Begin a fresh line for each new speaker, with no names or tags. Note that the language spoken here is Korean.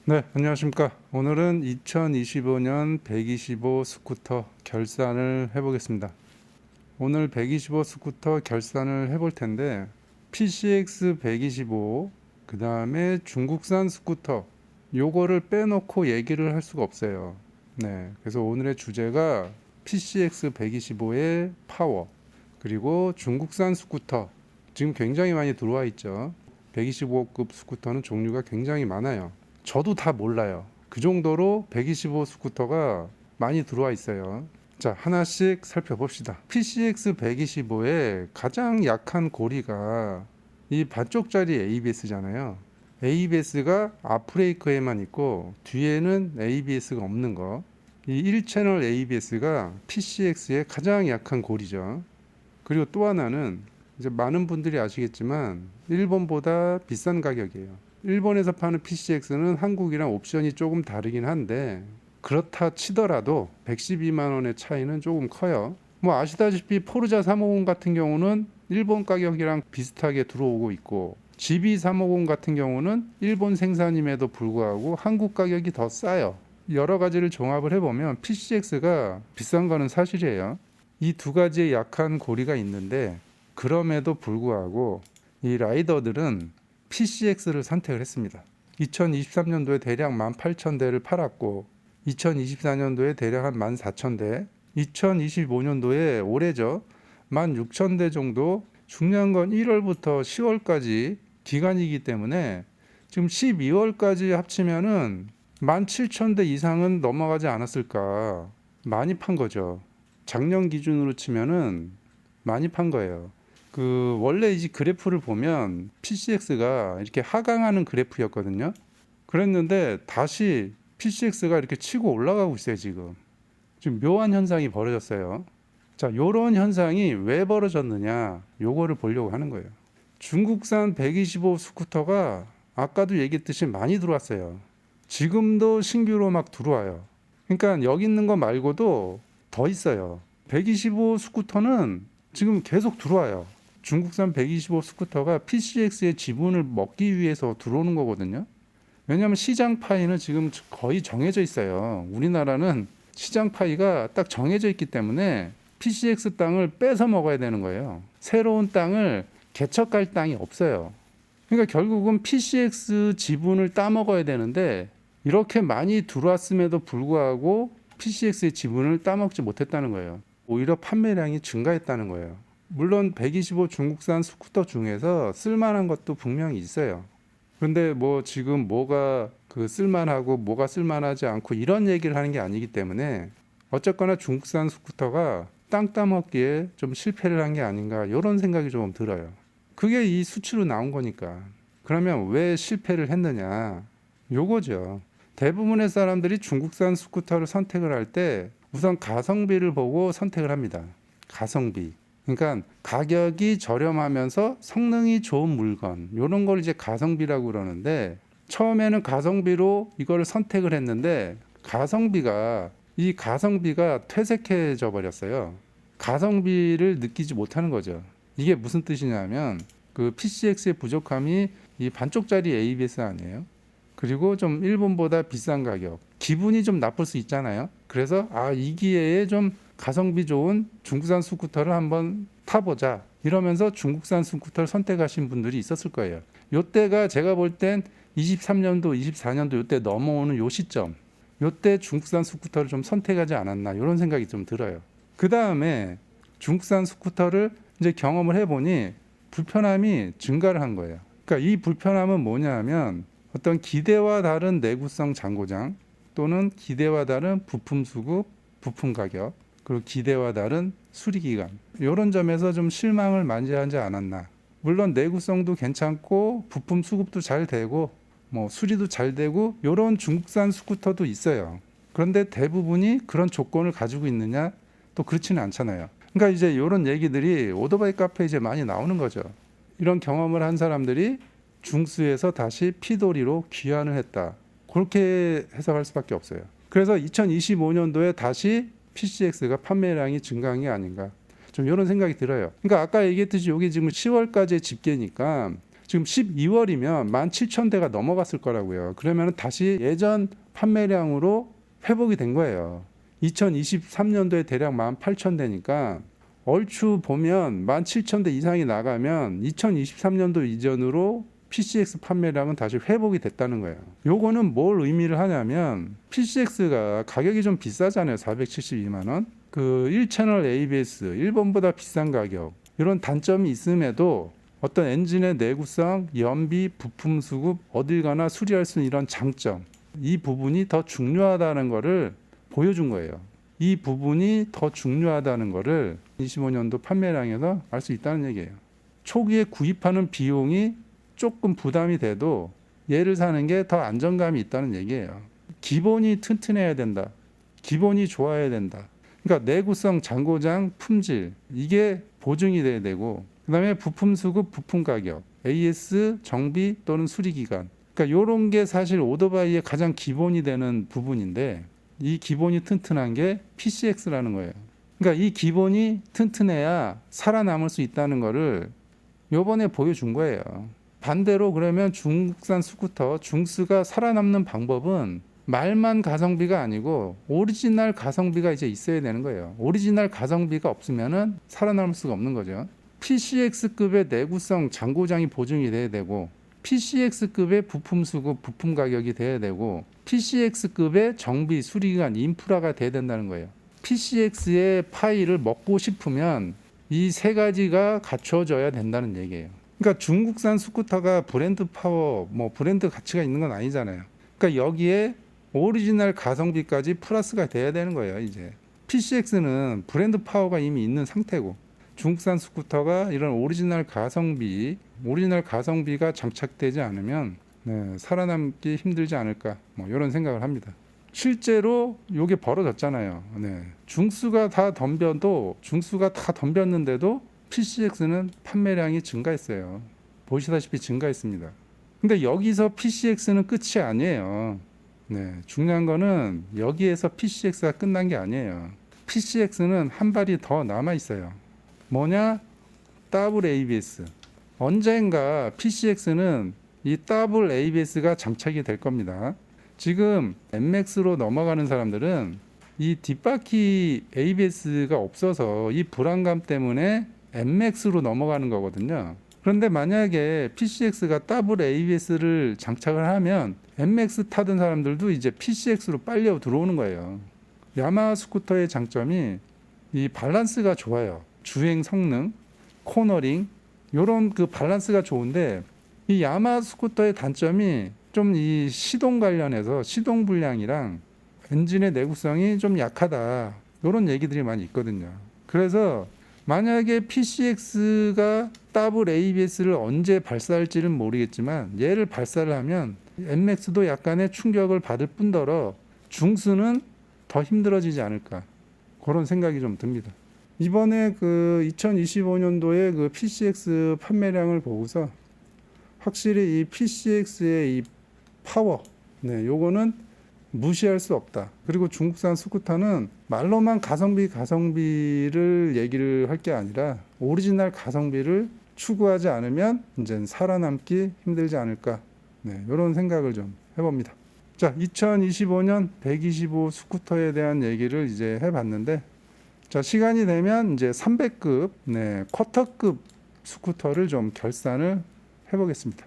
네, 안녕하십니까. 오늘은 2025년 125 스쿠터 결산을 해보겠습니다. 오늘 125 스쿠터 결산을 해볼 텐데, PCX 125, 그 다음에 중국산 스쿠터, 요거를 빼놓고 얘기를 할 수가 없어요. 네, 그래서 오늘의 주제가 PCX 125의 파워, 그리고 중국산 스쿠터, 지금 굉장히 많이 들어와 있죠. 125급 스쿠터는 종류가 굉장히 많아요. 저도 다 몰라요. 그 정도로 125 스쿠터가 많이 들어와 있어요. 자, 하나씩 살펴봅시다. PCX 125의 가장 약한 고리가 이 반쪽짜리 ABS잖아요. ABS가 앞브레이크에만 있고 뒤에는 ABS가 없는 거. 이 1채널 ABS가 PCX의 가장 약한 고리죠. 그리고 또 하나는 이제 많은 분들이 아시겠지만 일본보다 비싼 가격이에요. 일본에서 파는 PCX는 한국이랑 옵션이 조금 다르긴 한데 그렇다 치더라도 112만 원의 차이는 조금 커요. 뭐 아시다시피 포르자 350 같은 경우는 일본 가격이랑 비슷하게 들어오고 있고 GB 350 같은 경우는 일본 생산임에도 불구하고 한국 가격이 더 싸요. 여러 가지를 종합을 해보면 PCX가 비싼 거는 사실이에요. 이 두 가지의 약한 고리가 있는데 그럼에도 불구하고 이 라이더들은 PCX를 선택을 했습니다. 2023년도에 대략 18,000대를 팔았고 2024년도에 대략 한 14,000대, 2025년도에 올해죠. 16,000대 정도. 중요한 건 1월부터 10월까지 기간이기 때문에 지금 12월까지 합치면은 17,000대 이상은 넘어가지 않았을까. 많이 판 거죠. 작년 기준으로 치면은 많이 판 거예요. 원래 이 그래프를 보면 PCX가 이렇게 하강하는 그래프였거든요. 그랬는데 다시 PCX가 이렇게 치고 올라가고 있어요, 지금. 지금 묘한 현상이 벌어졌어요. 자, 요런 현상이 왜 벌어졌느냐? 요거를 보려고 하는 거예요. 중국산 125 스쿠터가 아까도 얘기했듯이 많이 들어왔어요. 지금도 신규로 막 들어와요. 그러니까 여기 있는 거 말고도 더 있어요. 125 스쿠터는 지금 계속 들어와요. 중국산 125 스쿠터가 PCX의 지분을 먹기 위해서 들어오는 거거든요. 왜냐하면 시장 파이는 지금 거의 정해져 있어요. 우리나라는 시장 파이가 딱 정해져 있기 때문에 PCX 땅을 뺏어 먹어야 되는 거예요. 새로운 땅을 개척할 땅이 없어요. 그러니까 결국은 PCX 지분을 따먹어야 되는데 이렇게 많이 들어왔음에도 불구하고 PCX의 지분을 따먹지 못했다는 거예요. 오히려 판매량이 증가했다는 거예요. 물론 125 중국산 스쿠터 중에서 쓸만한 것도 분명히 있어요. 근데 뭐 지금 뭐가 쓸만하고 뭐가 쓸만하지 않고 이런 얘기를 하는 게 아니기 때문에 어쨌거나 중국산 스쿠터가 땅 따먹기에 좀 실패를 한 게 아닌가 이런 생각이 좀 들어요. 그게 이 수치로 나온 거니까. 그러면 왜 실패를 했느냐? 요거죠. 대부분의 사람들이 중국산 스쿠터를 선택을 할 때 우선 가성비를 보고 선택을 합니다. 가성비. 그러니까 가격이 저렴하면서 성능이 좋은 물건. 이런 걸 이제 가성비라고 그러는데 처음에는 가성비로 이걸 선택을 했는데 이 가성비가 퇴색해져 버렸어요. 가성비를 느끼지 못하는 거죠. 이게 무슨 뜻이냐면 PCX의 부족함이 이 반쪽짜리 ABS 아니에요? 그리고 좀 일본보다 비싼 가격. 기분이 좀 나쁠 수 있잖아요. 그래서 이 기회에 좀 가성비 좋은 중국산 스쿠터를 한번 타보자. 이러면서 중국산 스쿠터를 선택하신 분들이 있었을 거예요. 요때가 제가 볼 땐 23년도, 24년도 요때 넘어오는 요 시점. 요때 중국산 스쿠터를 좀 선택하지 않았나 이런 생각이 좀 들어요. 그 다음에 중국산 스쿠터를 이제 경험을 해보니 불편함이 증가를 한 거예요. 그러니까 이 불편함은 뭐냐 하면 어떤 기대와 다른 내구성 장고장 또는 기대와 다른 부품 수급, 부품 가격 그리고 기대와 다른 수리 기간 이런 점에서 좀 실망을 많이 하지 않았나. 물론 내구성도 괜찮고 부품 수급도 잘 되고 뭐 수리도 잘 되고 이런 중국산 스쿠터도 있어요. 그런데 대부분이 그런 조건을 가지고 있느냐? 또 그렇지는 않잖아요. 그러니까 이제 이런 얘기들이 오토바이 카페에 이제 많이 나오는 거죠. 이런 경험을 한 사람들이 중수에서 다시 피도리로 귀환을 했다. 그렇게 해석할 수밖에 없어요. 그래서 2025년도에 다시 PCX가 판매량이 증가한 게 아닌가. 좀 이런 생각이 들어요. 그러니까 아까 얘기했듯이 이게 지금 10월까지의 집계니까 지금 12월이면 17,000대가 넘어갔을 거라고요. 그러면 다시 예전 판매량으로 회복이 된 거예요. 2023년도에 대략 18,000대니까 얼추 보면 17,000대 이상이 나가면 2023년도 이전으로 PCX 판매량은 다시 회복이 됐다는 거예요. 요거는 뭘 의미를 하냐면 PCX가 가격이 좀 비싸잖아요. 472만 원. 그 1채널 ABS, 일본보다 비싼 가격. 이런 단점이 있음에도 어떤 엔진의 내구성, 연비, 부품 수급, 어딜 가나 수리할 수 있는 이런 장점. 이 부분이 더 중요하다는 거를 보여준 거예요. 이 부분이 더 중요하다는 거를 25년도 판매량에서 알 수 있다는 얘기예요. 초기에 구입하는 비용이 조금 부담이 돼도 얘를 사는 게 더 안정감이 있다는 얘기예요. 기본이 튼튼해야 된다. 기본이 좋아야 된다. 그러니까 내구성, 잔고장, 품질 이게 보증이 돼야 되고 그 다음에 부품 수급, 부품 가격, AS, 정비 또는 수리 기간. 그러니까 이런 게 사실 오토바이의 가장 기본이 되는 부분인데 이 기본이 튼튼한 게 PCX라는 거예요. 그러니까 이 기본이 튼튼해야 살아남을 수 있다는 거를 요번에 보여준 거예요. 반대로 그러면 중국산 스쿠터, 중스가 살아남는 방법은 말만 가성비가 아니고 오리지널 가성비가 이제 있어야 되는 거예요. 오리지널 가성비가 없으면은 살아남을 수가 없는 거죠. PCX급의 내구성, 잔고장이 보증이 돼야 되고 PCX급의 부품 수급, 부품 가격이 돼야 되고 PCX급의 정비, 수리기간, 인프라가 돼야 된다는 거예요. PCX의 파이를 먹고 싶으면 이 세 가지가 갖춰져야 된다는 얘기예요. 그러니까 중국산 스쿠터가 브랜드 파워, 뭐 브랜드 가치가 있는 건 아니잖아요. 그러니까 여기에 오리지널 가성비까지 플러스가 돼야 되는 거예요. 이제 PCX는 브랜드 파워가 이미 있는 상태고 중국산 스쿠터가 이런 오리지널 가성비가 장착되지 않으면 살아남기 힘들지 않을까 뭐 이런 생각을 합니다. 실제로 이게 벌어졌잖아요. 중수가 다 덤볐는데도 PCX는 판매량이 증가했어요. 보시다시피 증가했습니다. 근데 여기서 PCX는 끝이 아니에요. 중요한 거는 여기에서 PCX가 끝난 게 아니에요. PCX는 한 발이 더 남아 있어요. 뭐냐? 더블 ABS. 언젠가 PCX는 이 더블 ABS가 장착이 될 겁니다. 지금 NMAX로 넘어가는 사람들은 이 뒷바퀴 ABS가 없어서 이 불안감 때문에 NMAX로 넘어가는 거거든요. 그런데 만약에 PCX가 더블 ABS를 장착을 하면 NMAX 타던 사람들도 이제 PCX로 빨려 들어오는 거예요. 야마하 스쿠터의 장점이 이 밸런스가 좋아요. 주행 성능, 코너링 이런 그 밸런스가 좋은데 이 야마하 스쿠터의 단점이 좀 이 시동 관련해서 시동 불량이랑 엔진의 내구성이 좀 약하다 이런 얘기들이 많이 있거든요. 그래서 만약에 PCX가 더블 ABS를 언제 발사할지는 모르겠지만 얘를 발사를 하면 NMAX도 약간의 충격을 받을 뿐더러 중수는 더 힘들어지지 않을까 그런 생각이 좀 듭니다. 이번에 그 2025년도에 그 PCX 판매량을 보고서 확실히 이 PCX의 이 파워, 요거는 무시할 수 없다. 그리고 중국산 스쿠터는 말로만 가성비를 얘기를 할 게 아니라 오리지널 가성비를 추구하지 않으면 이제 살아남기 힘들지 않을까. 이런 생각을 좀 해봅니다. 자, 2025년 125 스쿠터에 대한 얘기를 이제 해봤는데, 자, 시간이 되면 이제 300급, 쿼터급 스쿠터를 좀 결산을 해보겠습니다.